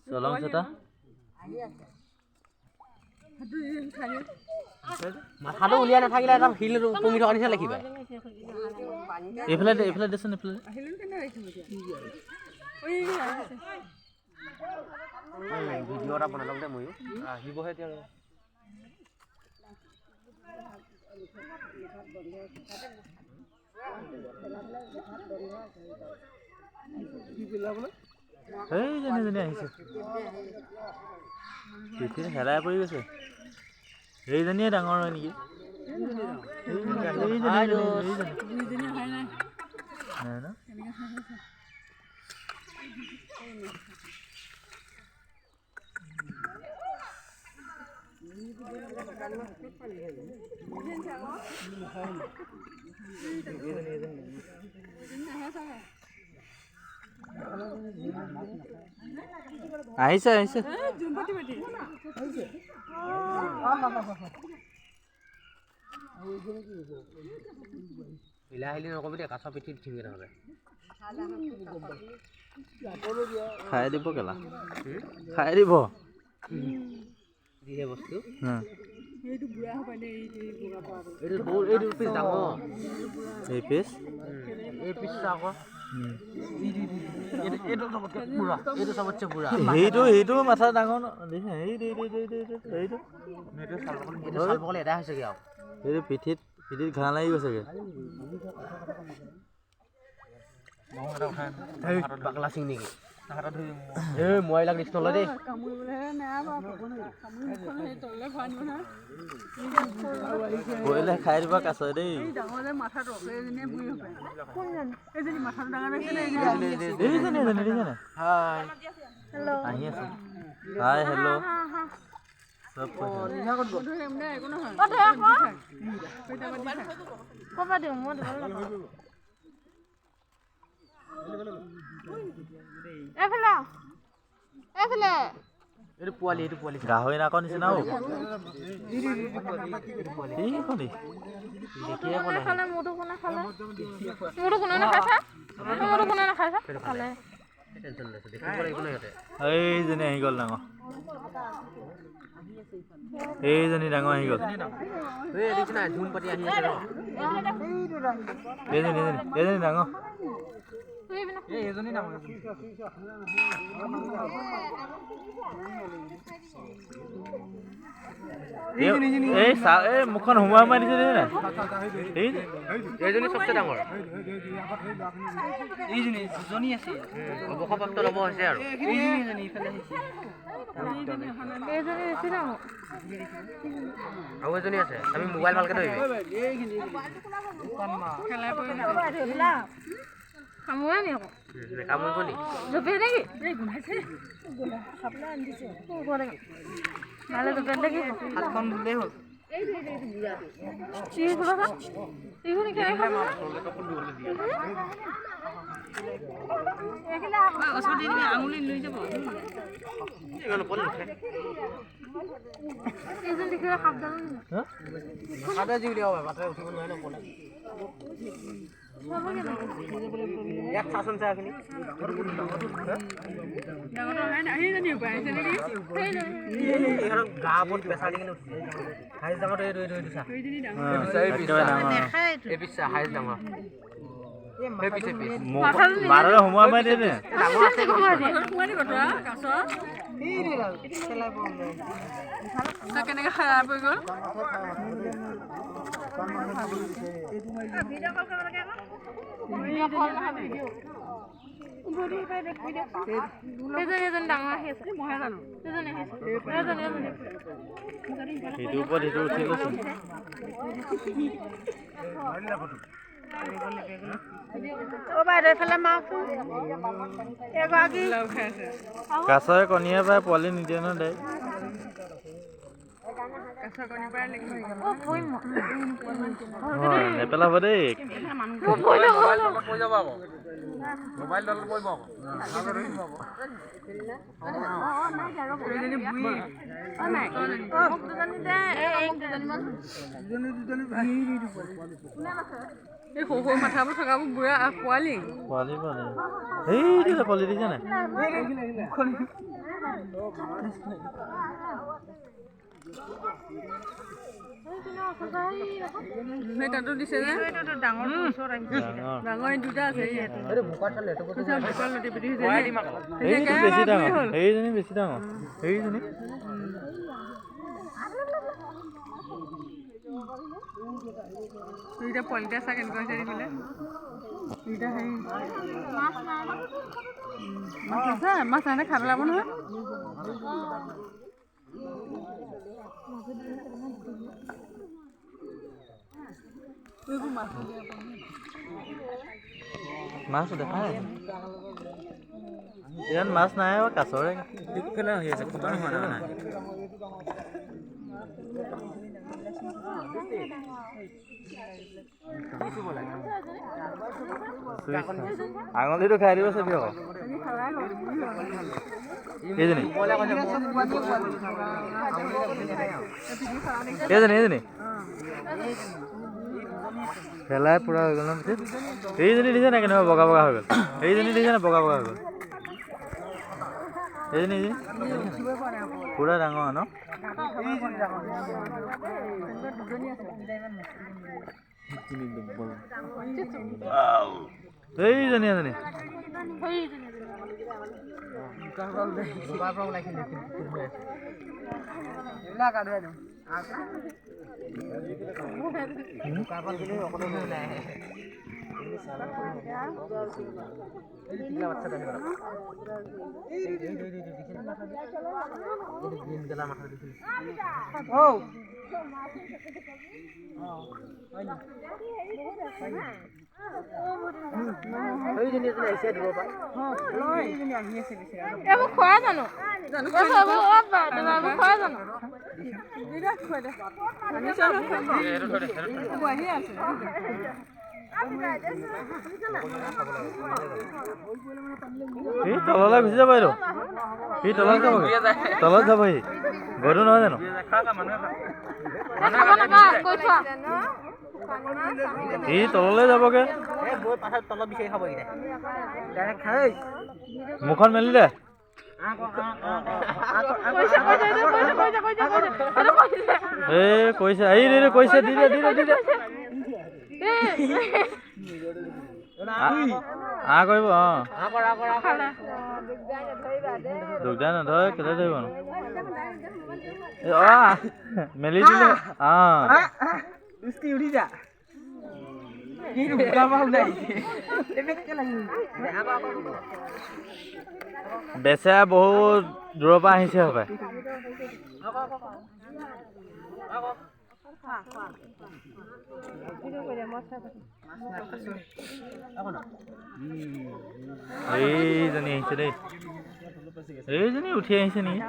চলং চেতা মাথাটো উলিয়াই নাথাকিলে এটা শিল পঙি থকা নিচিনা দেখিবা এইফালে দেচোন এইফালে ভিডিঅ' এটা বনাই ল'ম দে ময়ো আহিবহে এতিয়া এই যেনে আহিছে তেতিয়া হেৰাই পৰি গৈছে এইজনীয়ে ডাঙৰ হয় নেকি আহিছে বিলাহিলি নকবি দে কাছ পিঠিত ঠিকে নহ'লে খাই দিব কেলা খাই দিব যিহে বস্তু এইটো বুঢ়া হ'ব দে এইটো পিছ ডাঙৰ এই পিছ আকৌ সেইটো মাথা ডাঙৰ সেইটো পিঠিত ঘাঁ লাগি গৈছেগে পাগলা চিং নেকি মইলাক ৰিক্স নলয় দেই বইলে খাই দিব কাছ দেই আহি আছে হাই হেল্ল' এইটো পোৱালি গাহৰি নাকৰ নিচিনা এইজনী আহি গ'ল ডাঙৰ এইজনী ডাঙৰ আহি গ'ল এইজনী ডাঙৰ এই মুখখন সোমাই দিছে দেই নাই এইজনী চবচে ডাঙৰ অৱসৰপ্ৰাপ্ত ল'ব হৈছে আৰু আৰু এজনী আছে আমি মোবাইল ভালকে ধৰিবি কামুৰা নি আকৌ কামুৰিব নি জপে নেকি ভালে জপে নেকি হাতখন ধুলেই হ'ল আঙুলি লৈ যাব ইয়াত চাচোন চাখিনি গা বহুত পেছা দি কিনে হাইজ ডাঙৰ হাইজ ডাঙৰ মাৰলে সোমোৱা মাৰি দিয়ে কেনেকে খাই পৰি গ'ল সেইটো ওপৰত সেইটো উঠি লৈছো কাছৰে কণীয়ে পাই পোৱালি নিদিয়ে ন দে নেপেলাব দেই এই সৰু মাথাবোৰ থকাবোৰ বুঢ়া পোৱালি এইটো পোৱালি দিছে নাই তাতো দিছে যে ডাঙৰ দুটা আছে বেছি ডাঙৰ সেইজনী বেছি ডাঙৰ সেইজনী দুইটা পোৱালিটা চাগে এনেকুৱা হৈছে দিলে দুইটা হেৰি মাছ আছে মাছ আনে খাই পেলাব নহয় মাছ দেখা ইয়াত মাছ নাই কাছৰে পিছফালে হৈ আছে খতম হোৱা নাই আঙুলিটো খাই দিব চাবি আকৌ এইজনী পেলাই পুৰা হৈ গ'ল ন এইজনী দিছে নাই কেনেকুৱা বগা বগা হৈ গ'ল এইজনী দিছে নাই বগা বগা হৈ গ'ল এইজনী পুৰা ডাঙৰ ন এইজনী এজনী খোৱা জানো খোৱা জানো এই তললৈ গুচি যাব এইটো সি তলত যাব তলত যাব সি গৰু নহয় জানো সি তললৈ যাবগে মুখখন মেলি দে এই কৈছে এই কৈছে দি দে কৰিব দুগদাই নধৰে কেলে ধৰিব মেলি দিলে বেচেৰা বহুত দূৰৰ পৰা আহিছে হপাই এইজনী আহিছে দেই এইজনী উঠি আহিছে নেকি